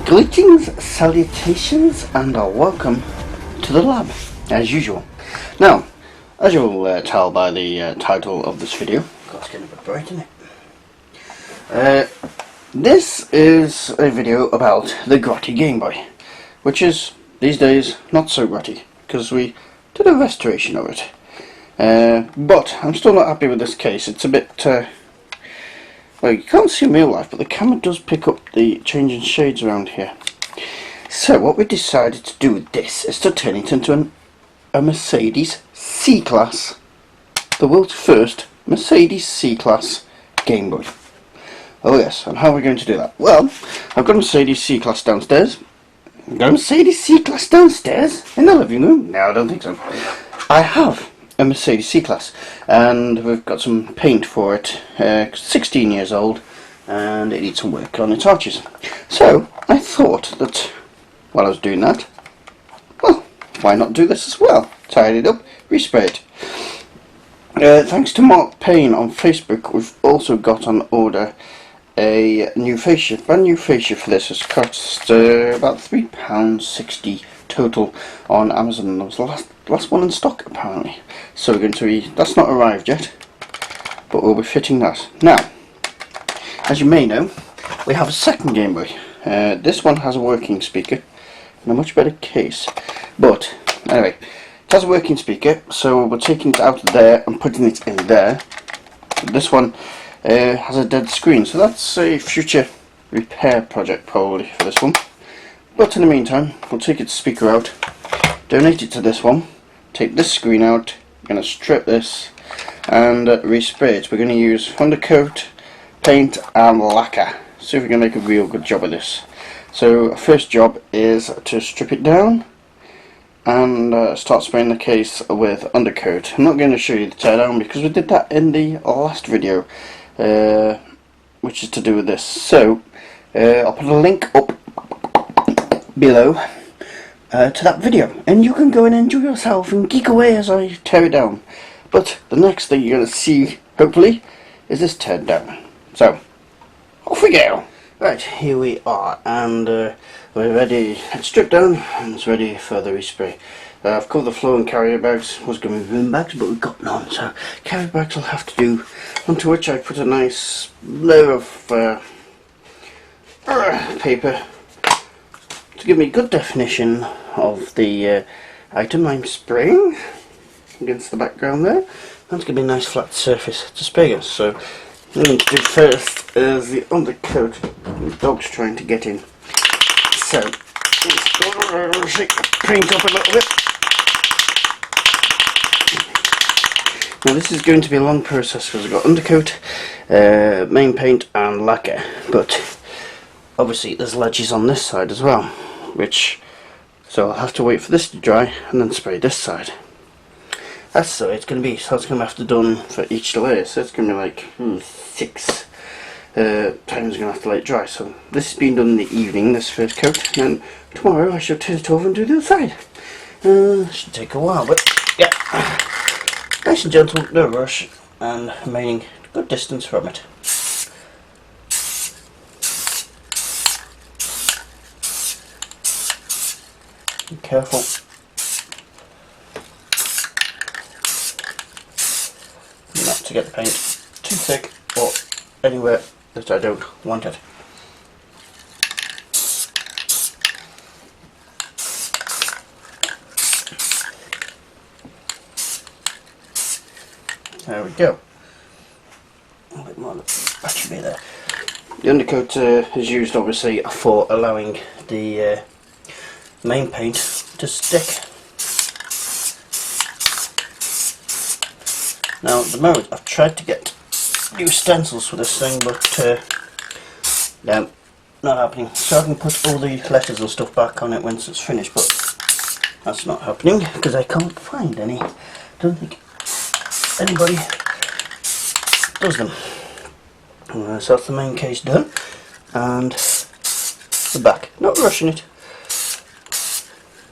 Greetings, salutations, and welcome to the lab, as usual. Now, as you'll tell by the title of this video, it's getting a bit bright, isn't it? This is a video about the Grotty Gameboy, which is, these days, not so grotty, because we did a restoration of it. But I'm still not happy with this case. It's a bit, well, you can't see in real life, but the camera does pick up the changing shades around here. So what we decided to do with this is to turn it into a Mercedes C-Class, the world's first Mercedes C-Class Game Boy. Oh yes, and how are we going to do that? Well, I've got a Mercedes C-Class downstairs. I've got a Mercedes C-Class downstairs in the living room? No, I don't think so. I have a Mercedes C-Class, and we've got some paint for it. 16 years old, and it needs some work on its arches. So I thought that while I was doing that, well, why not do this as well? Tidy it up, respray it. Thanks to Mark Payne on Facebook, we've also got on order a new fascia, brand new fascia for this. It's cost about £3.60 total on Amazon. That was the last one in stock apparently. So we're going to be, that's not arrived yet, but we'll be fitting that. Now, as you may know, we have a second Game Boy. This one has a working speaker and a much better case. But anyway, it has a working speaker, so we're taking it out of there and putting it in there. This one has a dead screen, so that's a future repair project probably for this one. But in the meantime, we'll take its speaker out, donate it to this one, take this screen out, we're going to strip this and respray it. We're going to use undercoat, paint and lacquer. See if we can make a real good job of this. So first job is to strip it down and start spraying the case with undercoat. I'm not going to show you the teardown because we did that in the last video, which is to do with this. So I'll put a link up below to that video, and you can go and enjoy yourself and geek away as I tear it down. But the next thing you're going to see, hopefully, is this teared down. So, off we go! Right, here we are, and we're ready. It's stripped down and it's ready for the respray. I've covered the floor in carrier bags. Was going to be bin bags, but we've got none, so carrier bags will have to do. Onto which I put a nice layer of paper to give me good definition of the item I'm spraying against the background there. That's going to be a nice flat surface to spray against. So what I'm going to do first is the undercoat. The dog's trying to get in. So let's go shake the paint up a little bit. Now this is going to be a long process because I've got undercoat, main paint and lacquer, but obviously there's ledges on this side as well, so I'll have to wait for this to dry and then spray this side. That's the way it's going to be. So it's going to have to be done for each layer, so it's going to be like 6 times I'm going to have to let it dry. So this has been done in the evening, this first coat, and then tomorrow I shall turn it over and do the other side. Should take a while, but yeah, nice and gentle, no rush, and remaining a good distance from it. Be careful. Not to get the paint too thick or anywhere that I don't want it. There we go. A little bit more of the battery there. The undercoat is used obviously for allowing the main paint to stick. Now at the moment I've tried to get new stencils for this thing, but no, not happening. So I can put all the letters and stuff back on it once it's finished, but that's not happening because I can't find any. Don't think anybody does them. So that's the main case done, and the back. Not rushing it.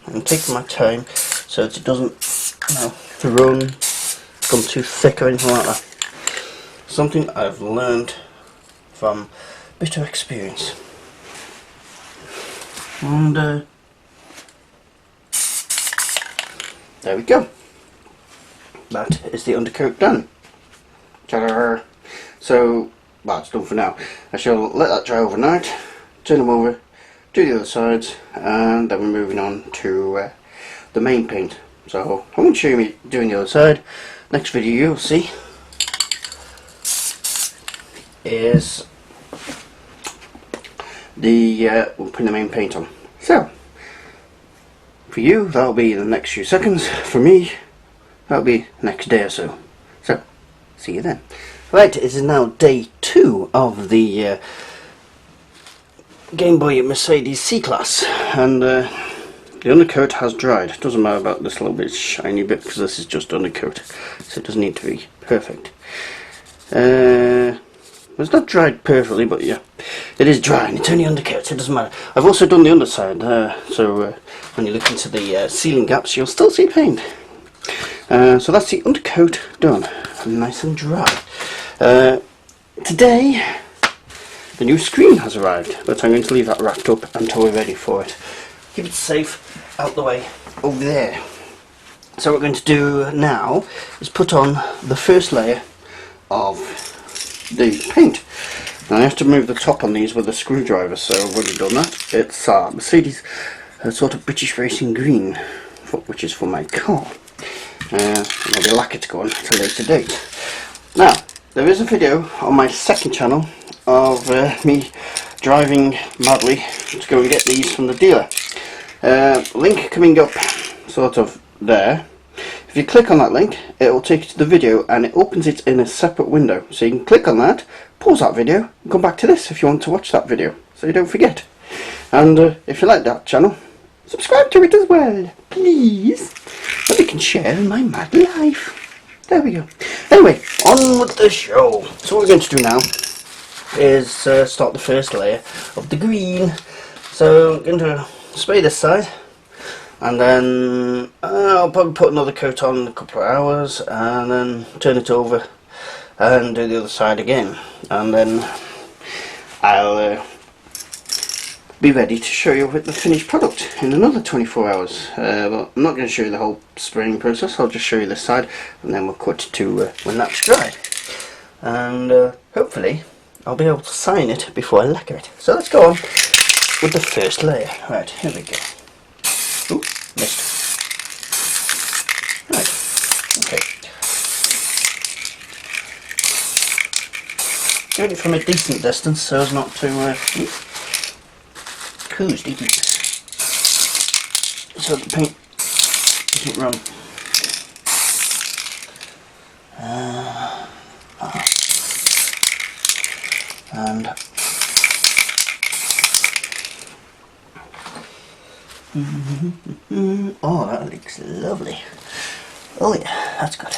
I'm taking my time so that it doesn't, run, become too thick or anything like that. Something I've learned from bitter experience. And there we go. That is the undercoat done. Ta-da! So, well, it's done for now. I shall let that dry overnight, turn them over, do the other sides, and then we're moving on to the main paint. So I won't show you me doing the other side. Next video you'll see is we'll put the main paint on. So for you that'll be the next few seconds. For me that'll be next day or so. So see you then. Right, it is now day 2 of the Gameboy Mercedes C-Class, and the undercoat has dried. It doesn't matter about this little bit shiny bit because this is just undercoat, so it doesn't need to be perfect. It's not dried perfectly, but yeah, it is dry and it's only undercoat, so it doesn't matter. I've also done the underside, so when you look into the ceiling gaps you'll still see paint. So that's the undercoat done, nice and dry. Today the new screen has arrived, but I'm going to leave that wrapped up until we're ready for it. Keep it safe out the way over there. So what we're going to do now is put on the first layer of the paint. Now I have to remove the top on these with a screwdriver, so I've already done that. It's Mercedes sort of British racing green, which is for my car. I'll be lacquer to go on at a later date. Now there is a video on my second channel of me driving madly to go and get these from the dealer. Link coming up sort of there. If you click on that link it will take you to the video and it opens it in a separate window, so you can click on that, pause that video and come back to this if you want to watch that video, so you don't forget. And if you like that channel, subscribe to it as well, please, so we can share in my mad life. There we go. Anyway, on with the show. So what we're going to do now is start the first layer of the green. So I'm going to spray this side, and then I'll probably put another coat on in a couple of hours, and then turn it over and do the other side again, and then I'll be ready to show you with the finished product in another 24 hours. But I'm not going to show you the whole spraying process, I'll just show you this side and then we'll cut to when that's dry, and hopefully I'll be able to sign it before I lacquer it. So let's go on with the first layer. Right, here we go. Ooh, missed. Right, okay. Doing it from a decent distance so as not to cause it, so the paint doesn't run. And oh, that looks lovely. Oh yeah, that's good.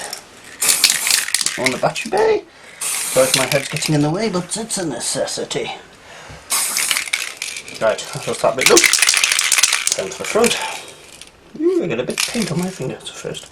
On the battery bay. Sorry if my head's getting in the way, but it's a necessity. Right, that's that bit done. Turn to the front. I got a bit of paint on my fingers first.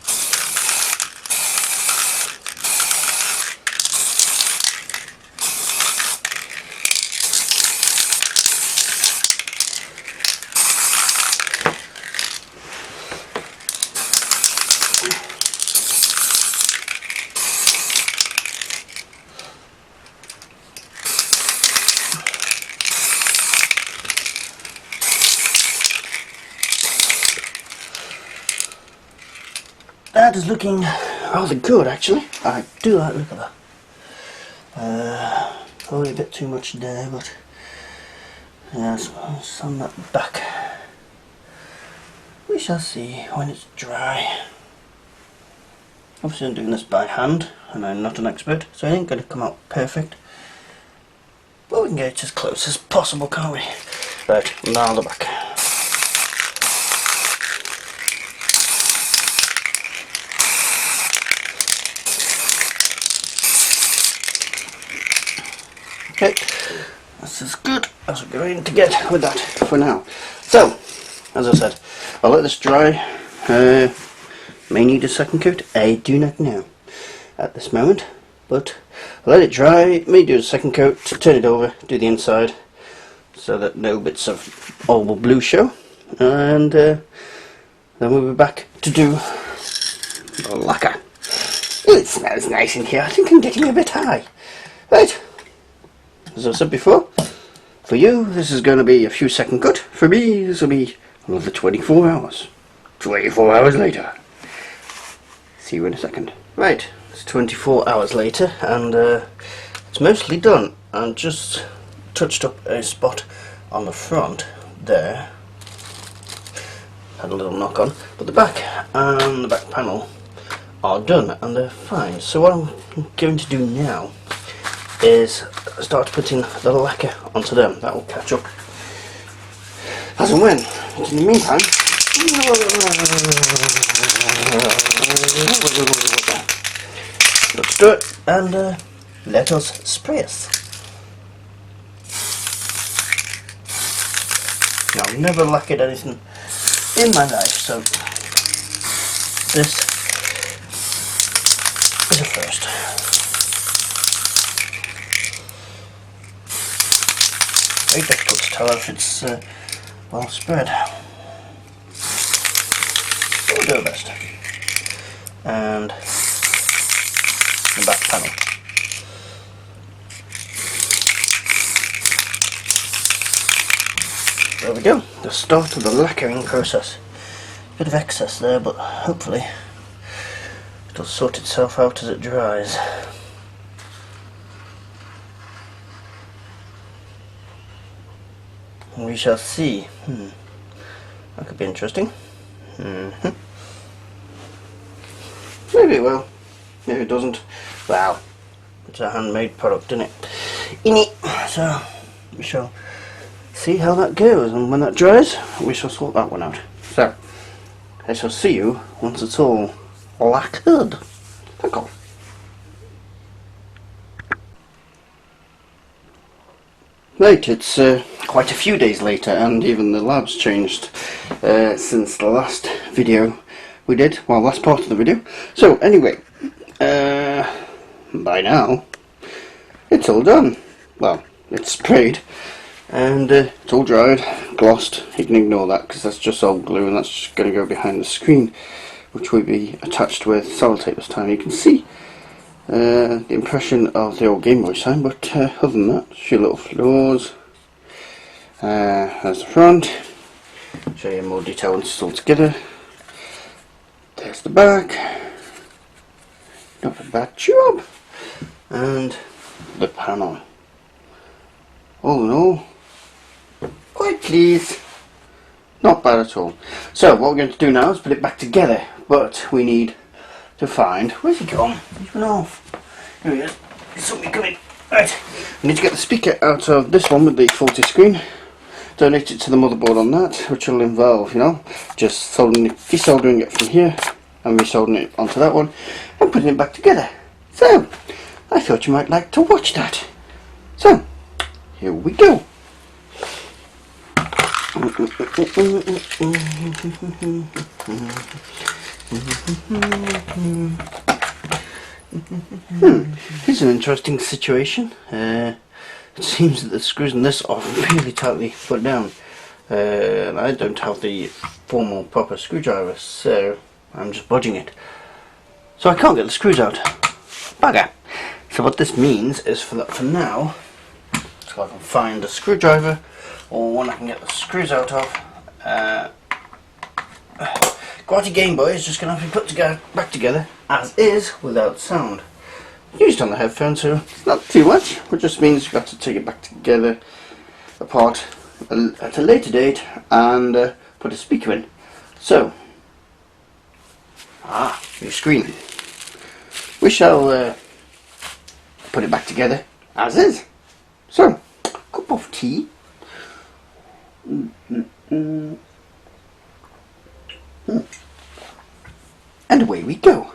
That is looking rather good actually. I do like the look of that. Probably a bit too much there, but yeah, it's on that back. We shall see when it's dry. Obviously I'm doing this by hand and I'm not an expert, so it ain't going to come out perfect. But we can get it as close as possible, can't we? Right, now the back. Okay, that's as good as we're going to get with that for now. So, as I said, I'll let this dry. May need a second coat, I do not know at this moment, but I'll let it dry, may do a second coat, turn it over, do the inside, so that no bits of old blue show, and then we'll be back to do the lacquer. Ooh, it smells nice in here. I think I'm getting a bit high. Right, as I said before, for you this is going to be a few second cut. For me this will be another 24 hours. 24 hours later. See you in a second. Right, it's 24 hours later and it's mostly done. And just touched up a spot on the front there. Had a little knock on, but the back and the back panel are done and they're fine. So what I'm going to do now is start putting the lacquer onto them. That will catch up as and when. In the meantime, let's do it and let us spray us. Now, I've never lacquered anything in my life, so this is a first. Very difficult to tell if it's well spread. We'll do our best. And the back panel. There we go, the start of the lacquering process. Bit of excess there, but hopefully it'll sort itself out as it dries. And we shall see. That could be interesting. Maybe it will. Maybe it doesn't. Well, it's a handmade product, isn't it? So we shall see how that goes, and when that dries we shall sort that one out. So I shall see you once it's all lacquered. Thank you. Right, it's quite a few days later, and even the lab's changed since the last video we did, well, last part of the video. So anyway, by now it's all done. Well, it's sprayed and it's all dried, glossed. You can ignore that because that's just old glue and that's just going to go behind the screen, which will be attached with sellotape this time. You can see the impression of the old Gameboy sign, but other than that, a few little flaws. There's the front. Show you in more detail once it's all together. There's the back. Not a bad job. And the panel. All in all, quite pleased. Not bad at all. So what we're going to do now is put it back together, but we need to find, where's he gone? He's gone off. Here he is. There's somebody coming. Right, we need to get the speaker out of this one with the faulty screen, donate it to the motherboard on that, which will involve, you know, just desoldering it from here and resoldering it onto that one and putting it back together. So I thought you might like to watch that. So here we go. Here's an interesting situation. It seems that the screws in this are really tightly put down. I don't have the formal proper screwdriver, so I'm just bodging it. So I can't get the screws out. Bugger. So what this means is for now, so I can find a screwdriver or one I can get the screws out of. Grotty Gameboy is just going to have to be put back together as is without sound. Used on the headphones, so not too much, which just means you've got to take it back together apart at a later date and put a speaker in. So, new screen. We shall put it back together as is. So, cup of tea. And away we go.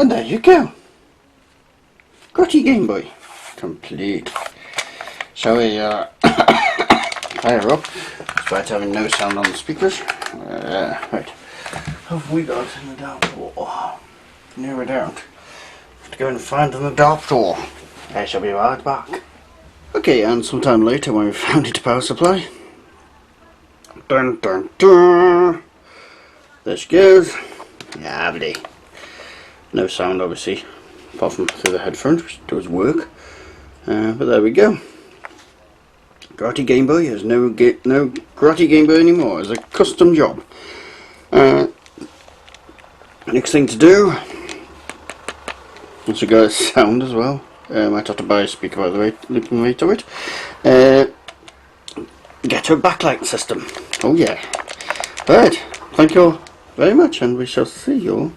And there you go. Grotty Gameboy. Complete. Shall we fire up? Despite having no sound on the speakers. Right. Have we got an adapter? No, we don't. Have to go and find an adapter. I shall be right back. Okay, and sometime later when we found it power supply. Dun dun dun. There she goes. Lovely. No sound obviously, apart from through the headphones, which does work. But there we go. Grotty Gameboy is no Grotty Gameboy anymore. It's a custom job. Next thing to do, once we got sound as well, might have to buy a speaker by the way, looking right to it. Get a backlight system. Oh yeah. Right. Thank you very much, and we shall see you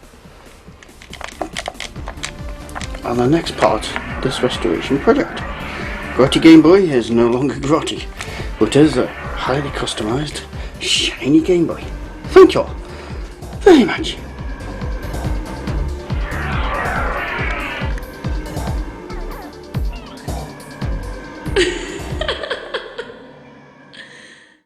on the next part of this restoration project. Grotty Gameboy is no longer Grotty, but is a highly customised, shiny Gameboy. Thank you all very much.